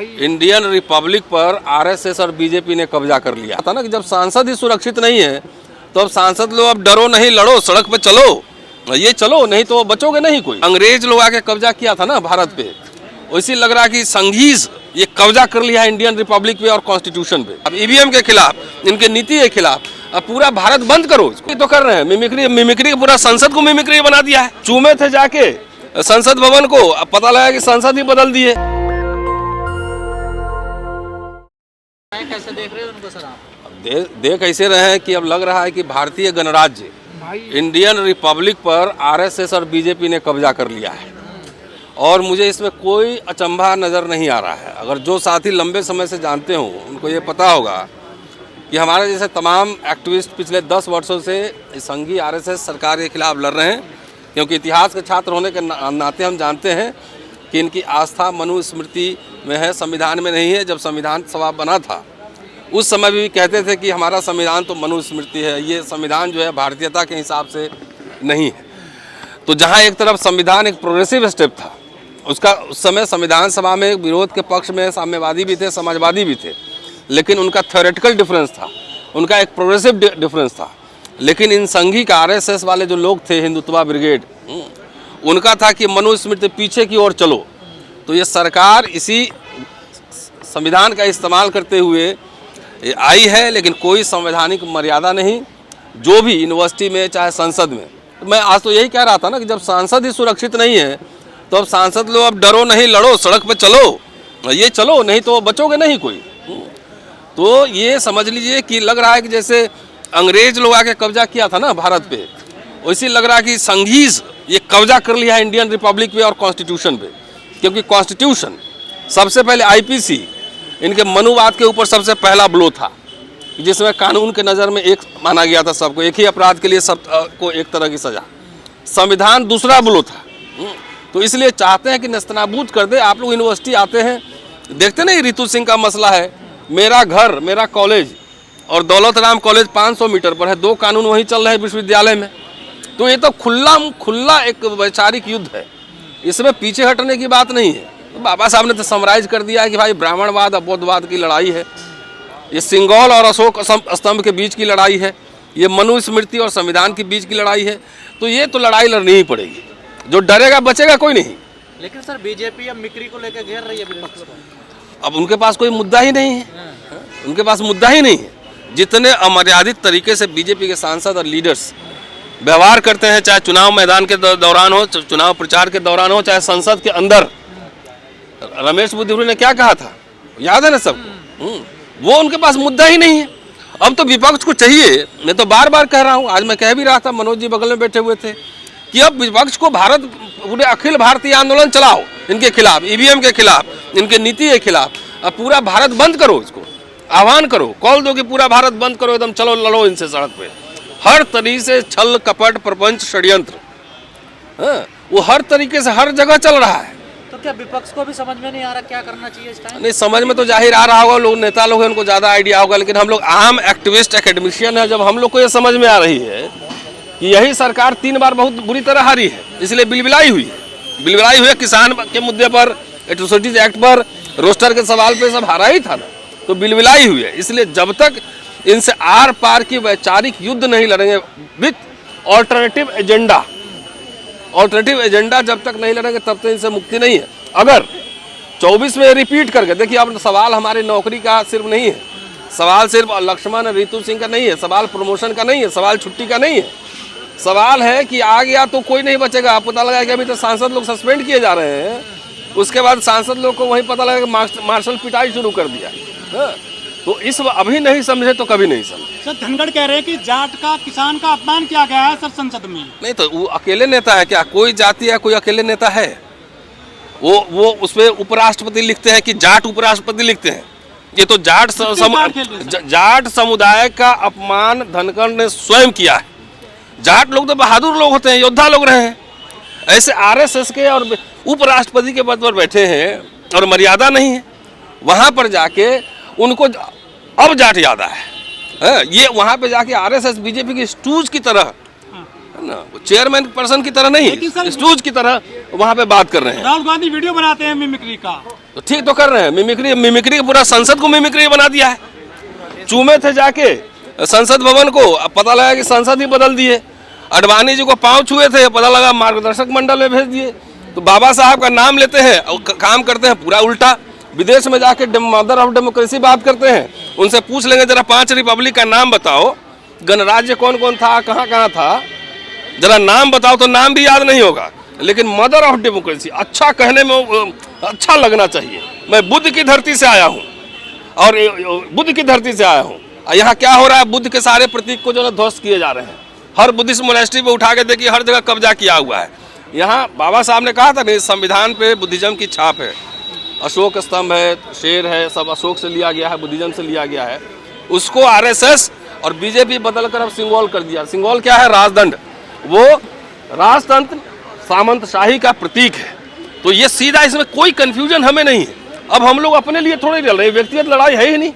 Indian Republic पर RSS और BJP ने कब्जा कर लिया था ना कि जब सांसद ही सुरक्षित नहीं है तो अब सांसद लोग अब डरो नहीं, लड़ो, सड़क पे चलो, ये चलो, नहीं तो बचोगे नहीं कोई। अंग्रेज लोग आके कब्जा किया था ना भारत पे, वैसे लग रहा है कि संघीज ये कब्जा कर लिया है इंडियन रिपब्लिक पे और कॉन्स्टिट्यूशन पे। अब ईवीएम के खिलाफ, इनके नीति के खिलाफ अब पूरा भारत बंद करो इसको। तो कर रहे हैं मिमिक्री पूरा संसद को मिमिक्री बना दिया है। चूमे थे जाके संसद भवन को, अब पता लगा कि संसद ही बदल दिए। कैसे देख रहे हो उनको सर आप? देख ऐसे रहे हैं कि अब लग रहा है कि भारतीय गणराज्य इंडियन रिपब्लिक पर आरएसएस और बीजेपी ने कब्जा कर लिया है और मुझे इसमें कोई अचंभा नज़र नहीं आ रहा है। अगर जो साथी लंबे समय से जानते हों उनको ये पता होगा कि हमारे जैसे तमाम एक्टिविस्ट पिछले 10 वर्षों से संघीय आरएसएस सरकार के खिलाफ लड़ रहे हैं, क्योंकि इतिहास के छात्र होने के नाते हम जानते हैं कि इनकी आस्था मनुस्मृति में है, संविधान में नहीं है। जब संविधान सभा बना था उस समय भी कहते थे कि हमारा संविधान तो मनुस्मृति है, ये संविधान जो है भारतीयता के हिसाब से नहीं है। तो जहाँ एक तरफ संविधान एक प्रोग्रेसिव स्टेप था, उसका उस समय संविधान सभा में विरोध के पक्ष में साम्यवादी भी थे, समाजवादी भी थे, लेकिन उनका थ्योरेटिकल डिफरेंस था, उनका एक प्रोग्रेसिव डिफरेंस था। लेकिन इन संघी का आरएसएस वाले जो लोग थे, हिंदुत्वा ब्रिगेड, उनका था कि मनुस्मृति पीछे की ओर चलो। तो ये सरकार इसी संविधान का इस्तेमाल करते हुए आई है, लेकिन कोई संवैधानिक मर्यादा नहीं। जो भी यूनिवर्सिटी में चाहे संसद में, मैं आज तो यही कह रहा था ना कि जब सांसद ही सुरक्षित नहीं है तो अब सांसद लोग अब डरो नहीं, लड़ो, सड़क पे चलो, ये चलो, नहीं तो बचोगे नहीं कोई। तो ये समझ लीजिए कि लग रहा है कि जैसे अंग्रेज लोग आके कब्जा किया था ना भारत पे, वैसे लग रहा है कि संघीज ये कब्जा कर लिया है इंडियन रिपब्लिक पे और कॉन्स्टिट्यूशन पे। क्योंकि कॉन्स्टिट्यूशन सबसे पहले आईपीसी इनके मनुवाद के ऊपर सबसे पहला ब्लो था, जिसमें कानून के नज़र में एक माना गया था सबको, एक ही अपराध के लिए सब को एक तरह की सज़ा। संविधान दूसरा ब्लो था। तो इसलिए चाहते हैं कि नेस्तनाबूद कर दे। आप लोग यूनिवर्सिटी आते हैं, देखते नहीं रितु सिंह का मसला है, मेरा घर मेरा कॉलेज और दौलत राम कॉलेज 500 मीटर पर है, 2 कानून वहीं चल रहे हैं विश्वविद्यालय में। तो ये तो खुला एक वैचारिक युद्ध है, इसमें पीछे हटने की बात नहीं है। तो बाबा साहब ने तो समराइज कर दिया है कि भाई ब्राह्मणवाद और बौद्धवाद की लड़ाई है, ये सिंगौल और अशोक स्तंभ के बीच की लड़ाई है, ये मनुस्मृति और संविधान के बीच की लड़ाई है। तो ये तो लड़ाई लड़नी ही पड़ेगी, जो डरेगा बचेगा कोई नहीं। लेकिन सर बीजेपी अब मिक्री को लेकर घेर रही है विरोध को। अब उनके पास कोई मुद्दा ही नहीं है, उनके पास मुद्दा ही नहीं है। जितने अमर्यादित तरीके से बीजेपी के सांसद और लीडर्स व्यवहार करते हैं, चाहे चुनाव मैदान के दौरान हो, चुनाव प्रचार के दौरान हो, चाहे संसद के अंदर। रमेश बुद्धिबल ने क्या कहा था, याद है ना सब? वो उनके पास मुद्दा ही नहीं है। अब तो विपक्ष को चाहिए, मैं तो बार बार कह रहा हूँ, आज मैं कह भी रहा था, मनोज जी बगल में बैठे हुए थे, कि अब विपक्ष को भारत पूरे अखिल भारतीय आंदोलन चलाओ इनके खिलाफ, ईवीएम के खिलाफ, इनके नीति के खिलाफ। अब पूरा भारत बंद करो, इसको आह्वान करो, कॉल दो कि पूरा भारत बंद करो, एकदम चलो लड़ो इनसे सड़क पे। हर तरीके से छल कपट प्रपंच षड्यंत्र, वो हर तरीके से हर जगह चल रहा है। तो क्या विपक्ष को भी समझ में नहीं आ रहा क्या करना चाहिए इस टाइम? नहीं, समझ में तो जाहिर आ रहा होगा, लोग नेता लोग हैं, उनको ज़्यादा आइडिया होगा, लेकिन हम लोग आम एक्टिविस्ट एकेडमिशियन है, जब हम लोग को ये समझ में आ रही है कि यही सरकार 3 बार बहुत बुरी तरह हारी है, इसलिए बिलबिलाई हुई है। किसान के मुद्दे पर, एट्रोसिटीज एक्ट पर, रोस्टर के सवाल पे सब हारा ही था ना, तो बिलबिलाई हुई है। इसलिए जब तक इनसे आर पार की वैचारिक युद्ध नहीं लड़ेंगे विथ ऑल्टरनेटिव एजेंडा जब तक नहीं लड़ेंगे तब तक इनसे मुक्ति नहीं है। अगर 24 में रिपीट करके देखिए, अब सवाल हमारी नौकरी का सिर्फ नहीं है, सवाल सिर्फ लक्ष्मण रितु सिंह का नहीं है, सवाल प्रमोशन का नहीं है, सवाल छुट्टी का नहीं है, सवाल है कि आ गया तो कोई नहीं बचेगा। आप पता लगा कि अभी तो सांसद लोग सस्पेंड किए जा रहे हैं, उसके बाद सांसद लोग को वहीं पता लगा कि मार्शल पिटाई शुरू कर दिया। तो इस अभी नहीं समझे तो कभी नहीं समझे। सर धनखड़ कह रहे हैं कि जाट का, किसान का अपमान किया गया है सर संसद में। नहीं तो वो अकेले नेता है क्या? कोई जाति है, कोई अकेले नेता है? वो उसमें उपराष्ट्रपति लिखते हैं कि जाट उपराष्ट्रपति लिखते हैं। ये तो जाट समुदाय का अपमान धनखड़ ने स्वयं किया है। जाट लोग तो बहादुर लोग होते हैं, योद्धा लोग रहे हैं। ऐसे आरएसएस के और उपराष्ट्रपति के पद पर बैठे हैं और मर्यादा नहीं है, वहाँ पर जाके उनको अब जाट याद है। ये वहाँ पे जाके आरएसएस बीजेपी की स्टूज की तरह ना, वो चेयरमैन पर्सन की तरह नहीं, स्टूज की तरह वहाँ पे बात कर रहे हैं। राहुल गांधी वीडियो बनाते हैं मिमिक्री का, तो ठीक तो कर रहे हैं, मिमिक्री पूरा संसद को मिमिक्री बना दिया है। चूमे थे जाके संसद भवन को, अब पता लगा कि संसद ही बदल दिए। अडवाणी जी को पांव छुए थे, पता लगा मार्गदर्शक मंडल में भेज दिए। तो बाबा साहब का नाम लेते हैं और काम करते हैं पूरा उल्टा। विदेश में जाके मदर ऑफ डेमोक्रेसी बात करते हैं, उनसे पूछ लेंगे जरा 5 रिपब्लिक का नाम बताओ, गणराज्य कौन कौन था, कहाँ कहाँ था, जरा नाम बताओ, तो नाम भी याद नहीं होगा। लेकिन मदर ऑफ डेमोक्रेसी अच्छा कहने में अच्छा लगना चाहिए। मैं बुद्ध की धरती से आया हूँ और बुद्ध की धरती से आया हूँ। यहाँ क्या हो रहा है, बुद्ध के सारे प्रतीक को जो है ध्वस्त किए जा रहे हैं। हर बुद्धिस्ट मोनेस्ट्री पे उठा के देखिए, हर जगह कब्जा किया हुआ है। यहाँ बाबा साहब ने कहा था नहीं, संविधान पे बुद्धिज्म की छाप है, अशोक स्तंभ है, शेर है, सब अशोक से लिया गया है, बुद्धिज्म से लिया गया है। उसको आरएसएस और बीजेपी बदलकर अब सिंगोल कर दिया। सिंगोल क्या है, राजदंड। वो राजतंत्र सामंतशाही का प्रतीक है। तो ये सीधा, इसमें कोई कंफ्यूजन हमें नहीं है। अब हम लोग अपने लिए थोड़ी लड़ रहे हैं, व्यक्तिगत लड़ाई है ही नहीं।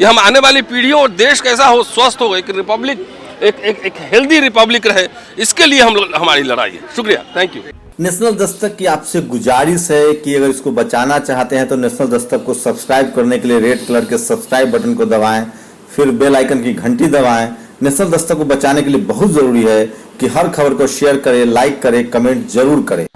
ये हम आने वाली पीढ़ियों और देश कैसा हो, स्वस्थ हो, एक रिपब्लिक, एक हेल्दी रिपब्लिक रहे, इसके लिए हमारी लड़ाई है। शुक्रिया, थैंक यू। नेशनल दस्तक की आपसे गुजारिश है कि अगर इसको बचाना चाहते हैं तो नेशनल दस्तक को सब्सक्राइब करने के लिए रेड कलर के सब्सक्राइब बटन को दबाएं, फिर बेल आइकन की घंटी दबाएं। नेशनल दस्तक को बचाने के लिए बहुत जरूरी है कि हर खबर को शेयर करें, लाइक करें, कमेंट जरूर करें।